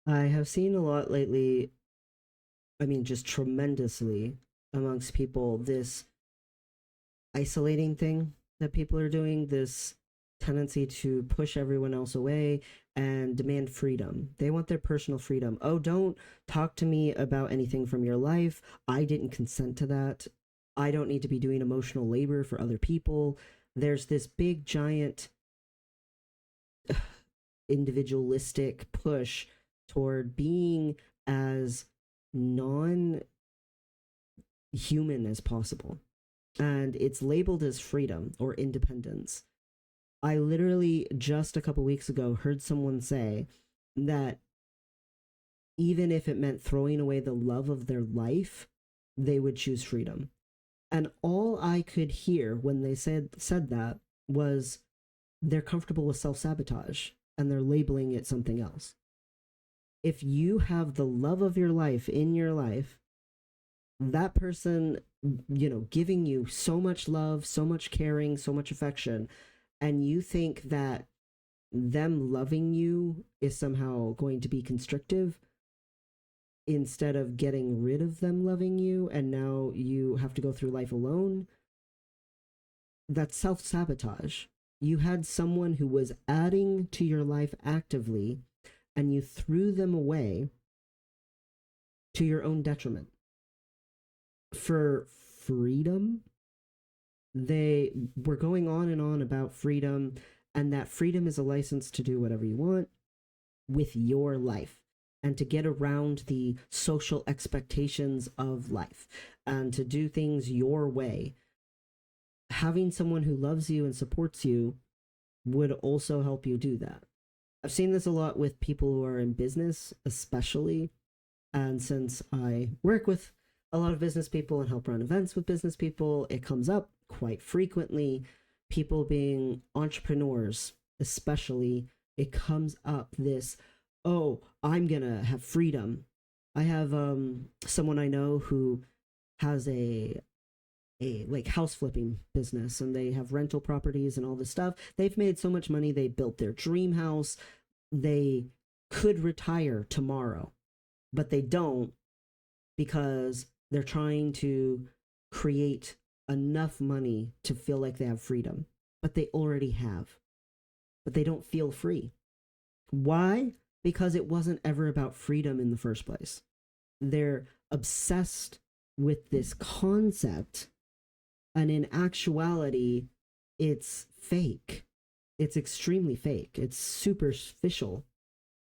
I have seen a lot lately, I mean, just tremendously amongst people, this isolating thing that people are doing, this tendency to push everyone else away and demand freedom. They want their personal freedom. Oh, don't talk to me about anything from your life. I didn't consent to that. I don't need to be doing emotional labor for other people. There's this big, giant individualistic push toward being as non human as possible. And it's labeled as freedom or independence. I literally just a couple weeks ago heard someone say that even if it meant throwing away the love of their life, they would choose freedom. And all I could hear when they said that was they're comfortable with self-sabotage and they're labeling it something else. If you have the love of your life in your life, that person, giving you so much love, so much caring, so much affection, and you think that them loving you is somehow going to be constrictive instead of getting rid of them loving you, and now you have to go through life alone, that's self sabotage. You had someone who was adding to your life actively, and you threw them away to your own detriment. For freedom, they were going on and on about freedom, and that freedom is a license to do whatever you want with your life and to get around the social expectations of life and to do things your way. Having someone who loves you and supports you would also help you do that. I've seen this a lot with people who are in business, especially. And since I work with a lot of business people and help run events with business people, it comes up quite frequently. People being entrepreneurs, especially, it comes up this, oh, I'm gonna have freedom. I have someone I know who has a like house flipping business, and they have rental properties and all this stuff. They've made so much money, they built their dream house. They could retire tomorrow, but they don't because they're trying to create enough money to feel like they have freedom. But they already have. But they don't feel free. Why? Because it wasn't ever about freedom in the first place. They're obsessed with this concept, and in actuality, it's fake. It's extremely fake. It's superficial.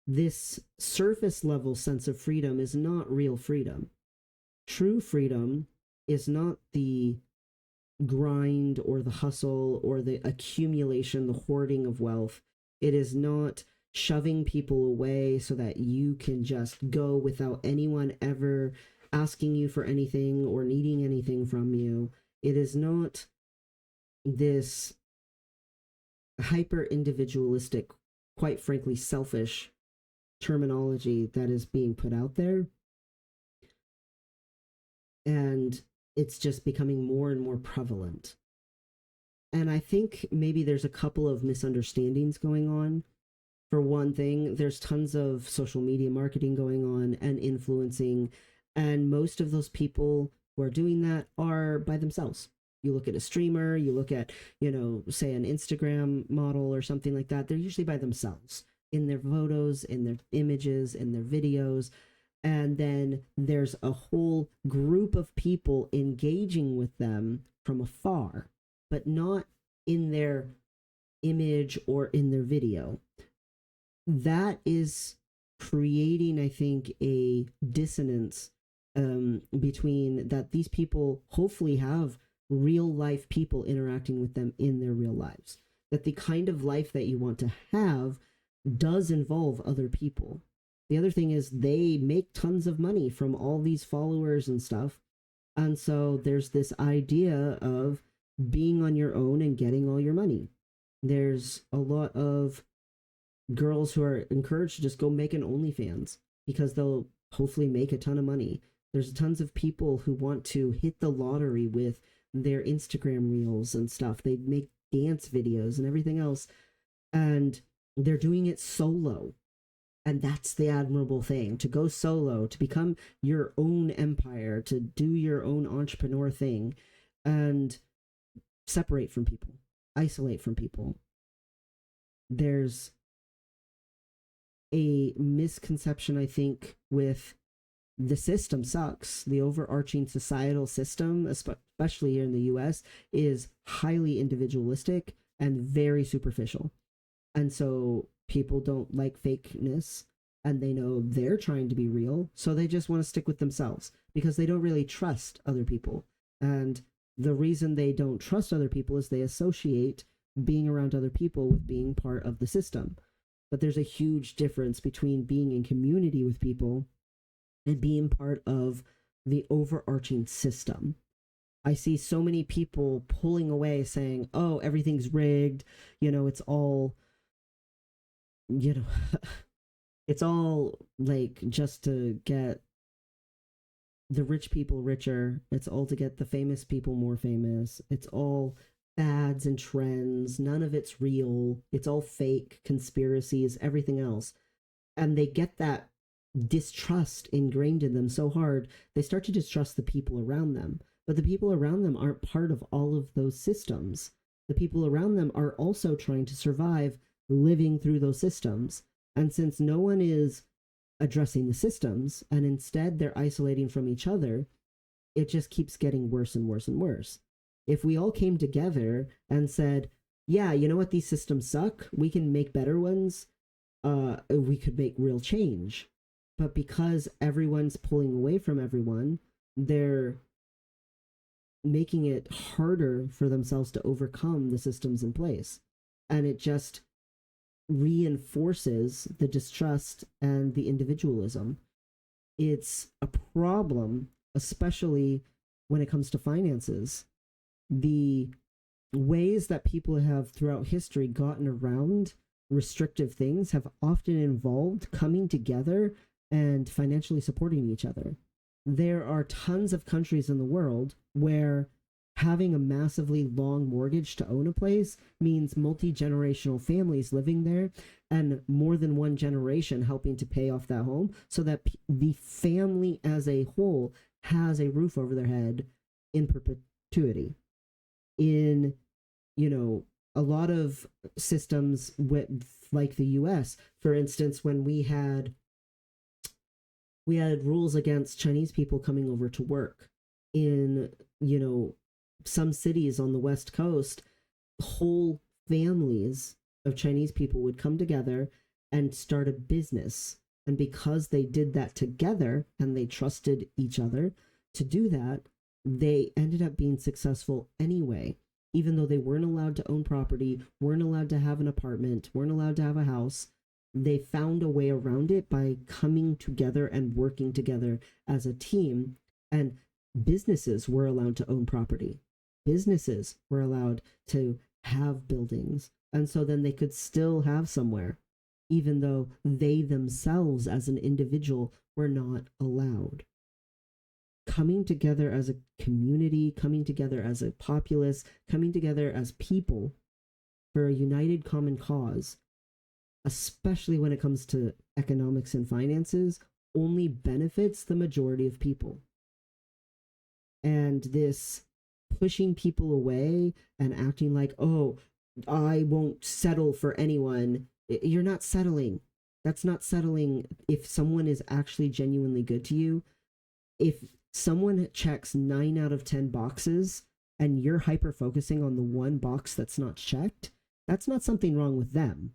This surface level sense of freedom is not real freedom. True freedom is not the grind or the hustle or the accumulation, the hoarding of wealth. It is not shoving people away so that you can just go without anyone ever asking you for anything or needing anything from you. It is not this hyper individualistic, quite frankly, selfish terminology that is being put out there. And it's just becoming more and more prevalent. And I think maybe there's a couple of misunderstandings going on. For one thing, there's tons of social media marketing going on and influencing, and most of those people who are doing that are by themselves. You look at a streamer, you look at, say an Instagram model or something like that, they're usually by themselves in their photos, in their images, in their videos. And then there's a whole group of people engaging with them from afar, but not in their image or in their video. That is creating, I think, a dissonance between that these people hopefully have real life people interacting with them in their real lives. That the kind of life that you want to have does involve other people. The other thing is they make tons of money from all these followers and stuff. And so there's this idea of being on your own and getting all your money. There's a lot of girls who are encouraged to just go make an OnlyFans because they'll hopefully make a ton of money. There's tons of people who want to hit the lottery with their Instagram reels and stuff. They make dance videos and everything else, and they're doing it solo. And that's the admirable thing, to go solo, to become your own empire, to do your own entrepreneur thing, and separate from people, isolate from people. There's a misconception, I think, with the system sucks. The overarching societal system, especially here in the US, is highly individualistic and very superficial. And so people don't like fakeness, and they know they're trying to be real. So they just want to stick with themselves because they don't really trust other people. And the reason they don't trust other people is they associate being around other people with being part of the system. But there's a huge difference between being in community with people and being part of the overarching system. I see so many people pulling away saying, oh, everything's rigged. It's all, you know, it's all like just to get the rich people richer. It's all to get the famous people more famous. It's all fads and trends. None of it's real. It's all fake conspiracies, everything else. And they get that distrust ingrained in them so hard, they start to distrust the people around them. But the people around them aren't part of all of those systems. The people around them are also trying to survive living through those systems. And since no one is addressing the systems and instead they're isolating from each other, it just keeps getting worse and worse and worse. If we all came together and said, yeah, you know what, these systems suck, we can make better ones, we could make real change. But because everyone's pulling away from everyone, they're making it harder for themselves to overcome the systems in place. And it just reinforces the distrust and the individualism. It's a problem, especially when it comes to finances. The ways that people have throughout history gotten around restrictive things have often involved coming together and financially supporting each other. There are tons of countries in the world where having a massively long mortgage to own a place means multi-generational families living there and more than one generation helping to pay off that home so that the family as a whole has a roof over their head in perpetuity. In, a lot of systems with, like the US, for instance, when we had rules against Chinese people coming over to work in, some cities on the West Coast, whole families of Chinese people would come together and start a business. And because they did that together and they trusted each other to do that, they ended up being successful anyway, even though they weren't allowed to own property, weren't allowed to have an apartment, weren't allowed to have a house. They found a way around it by coming together and working together as a team. And businesses were allowed to own property. Businesses were allowed to have buildings. And so then they could still have somewhere, even though they themselves as an individual were not allowed. Coming together as a community, coming together as a populace, coming together as people for a united common cause, especially when it comes to economics and finances, only benefits the majority of people. And this pushing people away and acting like, oh, I won't settle for anyone. You're not settling. That's not settling if someone is actually genuinely good to you. If someone checks 9 out of 10 boxes and you're hyper focusing on the one box that's not checked, that's not something wrong with them.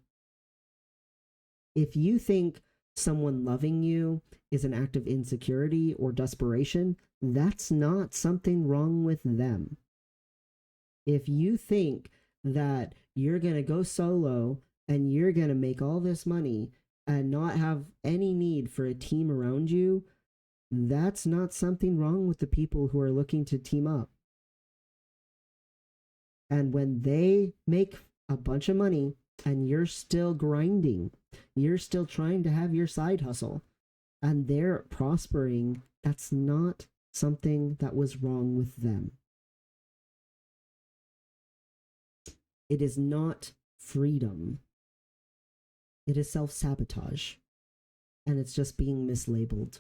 If you think someone loving you is an act of insecurity or desperation, that's not something wrong with them. If you think that you're going to go solo and you're going to make all this money and not have any need for a team around you, that's not something wrong with the people who are looking to team up. And when they make a bunch of money and you're still grinding, you're still trying to have your side hustle, and they're prospering, that's not something that was wrong with them. It is not freedom. It is self-sabotage. and it's just being mislabeled.